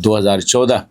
2014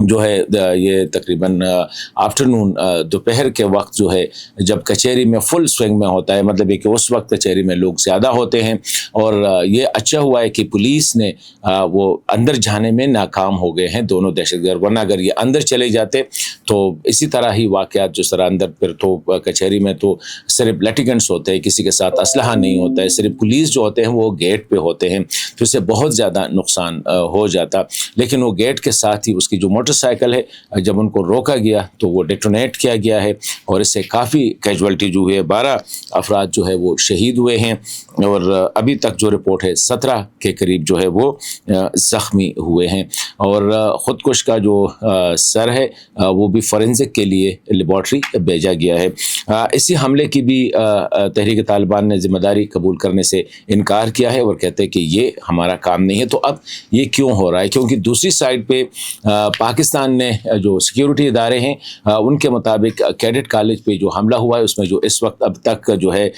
جو ہے یہ تقریباً آفٹرنون دوپہر کے وقت جو ہے جب کچہری میں فل سوئنگ میں ہوتا ہے، مطلب یہ کہ اس وقت کچہری میں لوگ زیادہ ہوتے ہیں، اور یہ اچھا ہوا ہے کہ پولیس نے وہ اندر جانے میں ناکام ہو گئے ہیں دونوں دہشت گرد، ورنہ اگر یہ اندر چلے جاتے تو اسی طرح ہی واقعات جس طرح اندر پھر تو کچہری میں تو صرف لیٹیگنٹس ہوتے ہیں، کسی کے ساتھ اسلحہ نہیں ہوتا ہے، صرف پولیس جو ہوتے ہیں وہ گیٹ پہ ہوتے ہیں، تو اس سے بہت زیادہ نقصان ہو جاتا، لیکن وہ گیٹ کے ساتھ ہی اس کی جو موٹر سائیکل ہے جب ان کو روکا گیا تو وہ ڈیٹونیٹ کیا گیا ہے، اور اس سے کافی کیجوالٹی جو ہے 12 افراد جو ہے وہ شہید ہوئے ہیں، اور ابھی تک جو رپورٹ ہے 17 کے قریب جو ہے وہ زخمی ہوئے ہیں، اور خودکش کا جو سر ہے وہ بھی فورینزک کے لیے لیبارٹری بھیجا گیا ہے۔ اسی حملے کی بھی تحریک طالبان نے ذمہ داری قبول کرنے سے انکار کیا ہے، اور کہتے ہیں کہ یہ ہمارا کام نہیں ہے۔ تو اب یہ کیوں ہو رہا ہے؟ کیونکہ دوسری سائڈ پہ پاکستان نے جو سیکیورٹی ادارے ہیں ان کے مطابق کیڈٹ کالج پہ جو حملہ ہوا ہے اس میں جو اس وقت اب تک جو ہے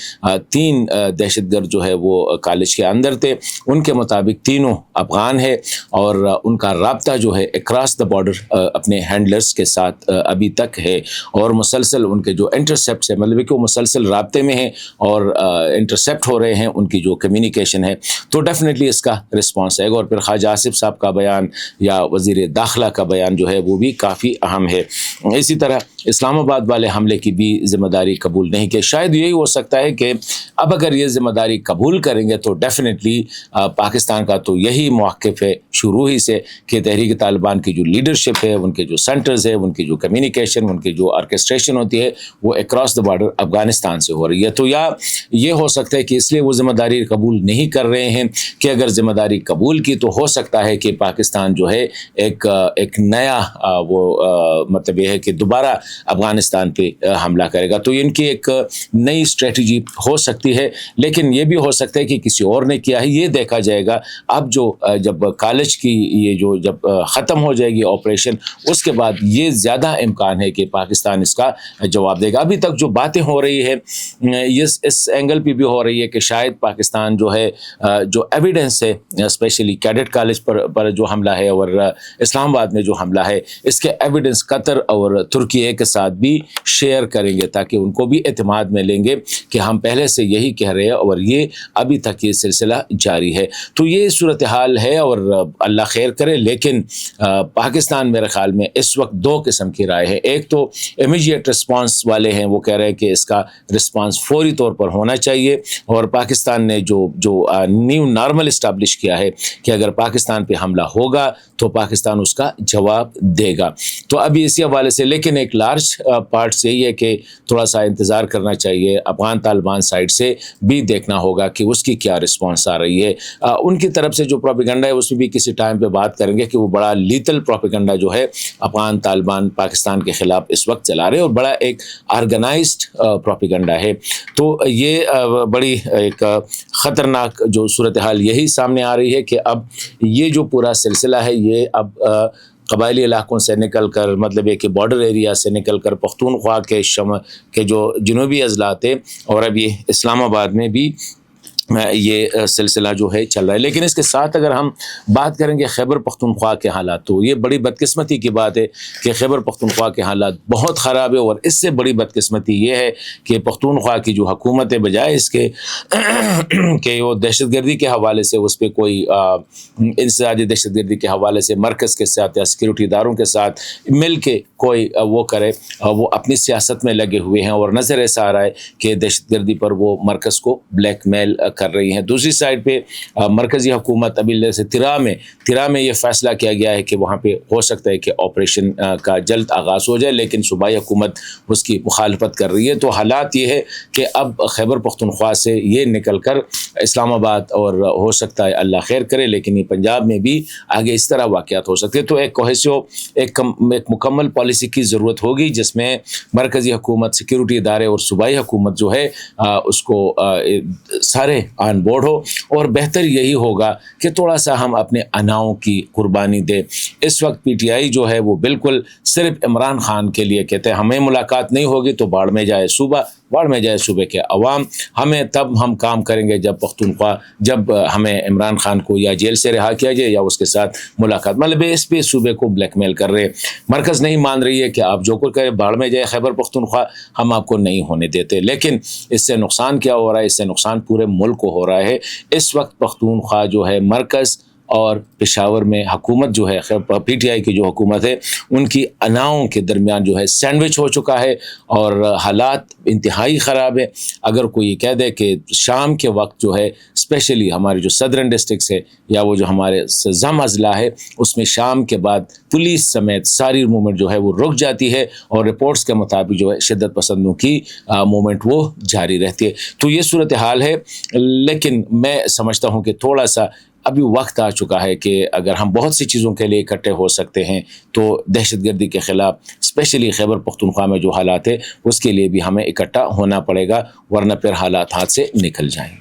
3 دہشت گرد جو ہے وہ کالج کے اندر تھے، ان کے مطابق تینوں افغان ہے، اور ان کا رابطہ جو ہے اکراس دا بارڈر اپنے ہینڈلرز کے ساتھ ابھی تک ہے، اور مسلسل ان کے جو انٹرسیپٹس ہے، مطلب کہ وہ مسلسل رابطے میں ہیں اور انٹرسیپٹ ہو رہے ہیں ان کی جو کمیونیکیشن ہے، تو ڈیفینیٹلی اس کا رسپانس ہے۔ اور پھر خواجہ آصف صاحب کا بیان یا وزیر داخلہ کا بیان جو ہے وہ بھی کافی اہم ہے۔ اسی طرح اسلام آباد والے حملے کی بھی ذمہ داری قبول نہیں کی۔ شاید یہی ہو سکتا ہے کہ اب اگر یہ ذمہ داری قبول کریں گے تو ڈیفینیٹلی پاکستان کا تو یہی موقف ہے شروع ہی سے کہ تحریک طالبان کی جو لیڈرشپ ہے، ان کے جو سینٹرز ہے، ان کی جو کمیونیکیشن، ان کی جو آرکسٹریشن ہوتی ہے وہ اکراس دا بارڈر افغانستان سے ہو رہی ہے۔ تو یا یہ ہو سکتا ہے کہ اس لیے وہ ذمہ داری قبول نہیں کر رہے ہیں کہ اگر ذمہ داری قبول کی تو ہو سکتا ہے کہ پاکستان جو ہے ایک نیا وہ مطلب یہ ہے کہ دوبارہ افغانستان پہ حملہ کرے گا، تو ان کی ایک نئی اسٹریٹجی ہو سکتی ہے، لیکن یہ بھی ہو سکتا ہے کہ کسی اور نے کیا ہے، یہ دیکھا جائے گا۔ اب جب کالج کی یہ جب ختم ہو جائے گی آپریشن، اس کے بعد یہ زیادہ امکان ہے کہ پاکستان اس کا جواب دے گا۔ ابھی تک جو باتیں ہو رہی ہے اس اینگل پہ بھی ہو رہی ہے کہ شاید پاکستان جو ہے جو ایویڈنس ہے اسپیشلی کیڈٹ کالج پر جو حملہ ہے اور اسلام آباد میں جو حملہ ہے، اس کے ایویڈنس قطر اور ترکیے کے ساتھ بھی شیئر کریں گے تاکہ ان کو بھی اعتماد میں لیں گے کہ ہم پہلے سے یہی کہہ رہے ہیں اور یہ ابھی تک یہ سلسلہ جاری ہے۔ تو یہ صورتحال ہے اور اللہ خیر کرے، لیکن پاکستان میرے خیال میں اس وقت 2 قسم کی رائے ہے۔ ایک تو امیجیٹ رسپانس والے ہیں، وہ کہہ رہے ہیں کہ اس کا رسپانس فوری طور پر ہونا چاہیے، اور پاکستان نے جو نیو نارمل اسٹیبلش کیا ہے کہ اگر پاکستان پہ حملہ ہوگا تو پاکستان اس کا جواب دے گا۔ تو ابھی اسی حوالے سے لیکن ایک لارج پارٹ سے یہ ہے کہ تھوڑا سا انتظار کرنا چاہیے، افغان طالبان سائڈ سے بھی دیکھنا ہوگا کہ اس کی کیا رسپانس آ رہی ہے۔ ان کی طرف سے جو پروپیگنڈا ہے اس میں بھی کسی ٹائم پہ بات کریں گے کہ وہ بڑا لیتل پروپیگنڈا جو ہے افغان طالبان پاکستان کے خلاف اس وقت چلا رہے ہیں، اور بڑا ایک آرگنائزڈ پروپیگنڈا ہے۔ تو یہ بڑی ایک خطرناک جو صورتحال یہی سامنے آ رہی ہے کہ اب یہ جو پورا سلسلہ ہے یہ اب قبائلی علاقوں سے نکل کر، مطلب یہ کہ بارڈر ایریا سے نکل کر پختونخوا کے جو جنوبی اضلاع تھے، اور اب یہ اسلام آباد میں بھی یہ سلسلہ جو ہے چل رہا ہے۔ لیکن اس کے ساتھ اگر ہم بات کریں گے خیبر پختونخوا کے حالات، تو یہ بڑی بدقسمتی کی بات ہے کہ خیبر پختونخوا کے حالات بہت خراب ہے، اور اس سے بڑی بدقسمتی یہ ہے کہ پختونخوا کی جو حکومت ہے بجائے اس کے کہ وہ دہشت گردی کے حوالے سے اس پہ کوئی انسدادی دہشت گردی کے حوالے سے مرکز کے ساتھ یا سیکیورٹی اداروں کے ساتھ مل کے کوئی وہ کرے، وہ اپنی سیاست میں لگے ہوئے ہیں، اور نظر ایسا آ رہا ہے کہ دہشت گردی پر وہ مرکز کو بلیک میل کر رہی ہیں۔ دوسری سائڈ پہ مرکزی حکومت ابھی جیسے تیرا میں یہ فیصلہ کیا گیا ہے کہ وہاں پہ ہو سکتا ہے کہ آپریشن کا جلد آغاز ہو جائے، لیکن صوبائی حکومت اس کی مخالفت کر رہی ہے۔ تو حالات یہ ہے کہ اب خیبر پختونخوا سے یہ نکل کر اسلام آباد، اور ہو سکتا ہے اللہ خیر کرے لیکن یہ پنجاب میں بھی آگے اس طرح واقعات ہو سکتے ہیں۔ تو ایک مکمل پالیسی کی ضرورت ہوگی جس میں مرکزی حکومت، سیکیورٹی ادارے اور صوبائی حکومت جو ہے اس کو سارے آن بورڈ ہو، اور بہتر یہی ہوگا کہ تھوڑا سا ہم اپنے اناؤں کی قربانی دیں۔ اس وقت پی ٹی آئی جو ہے وہ بالکل صرف عمران خان کے لیے کہتے ہیں ہمیں ملاقات نہیں ہوگی تو باڑ میں جائے صوبہ، باڑ میں جائے صوبے کے عوام، ہمیں تب ہم کام کریں گے جب پختونخوا، جب ہمیں عمران خان کو یا جیل سے رہا کیا جائے یا اس کے ساتھ ملاقات، مطلب اس پہ صوبے کو بلیک میل کر رہے. مرکز نہیں مان رہی ہے کہ آپ جو کچھ کریں باڑ میں جائے خیبر پختونخوا، ہم آپ کو نہیں ہونے دیتے. لیکن اس سے نقصان کیا ہو رہا ہے؟ اس سے نقصان پورے ملک کو ہو رہا ہے. اس وقت پختونخوا جو ہے مرکز اور پشاور میں حکومت جو ہے پی ٹی آئی کی جو حکومت ہے ان کی اناؤں کے درمیان جو ہے سینڈوچ ہو چکا ہے اور حالات انتہائی خراب ہے. اگر کوئی یہ کہہ دے کہ شام کے وقت جو ہے اسپیشلی ہمارے جو صدرن ڈسٹرکٹس ہے یا وہ جو ہمارے زم اضلاع ہے اس میں شام کے بعد پولیس سمیت ساری موومنٹ جو ہے وہ رک جاتی ہے اور رپورٹس کے مطابق جو ہے شدت پسندوں کی موومنٹ وہ جاری رہتی ہے. تو یہ صورتحال ہے. لیکن میں سمجھتا ہوں کہ تھوڑا سا ابھی وقت آ چکا ہے کہ اگر ہم بہت سی چیزوں کے لیے اکٹھے ہو سکتے ہیں تو دہشت گردی کے خلاف اسپیشلی خیبر پختونخوا میں جو حالات ہے اس کے لیے بھی ہمیں اکٹھا ہونا پڑے گا، ورنہ پھر حالات ہاتھ سے نکل جائیں.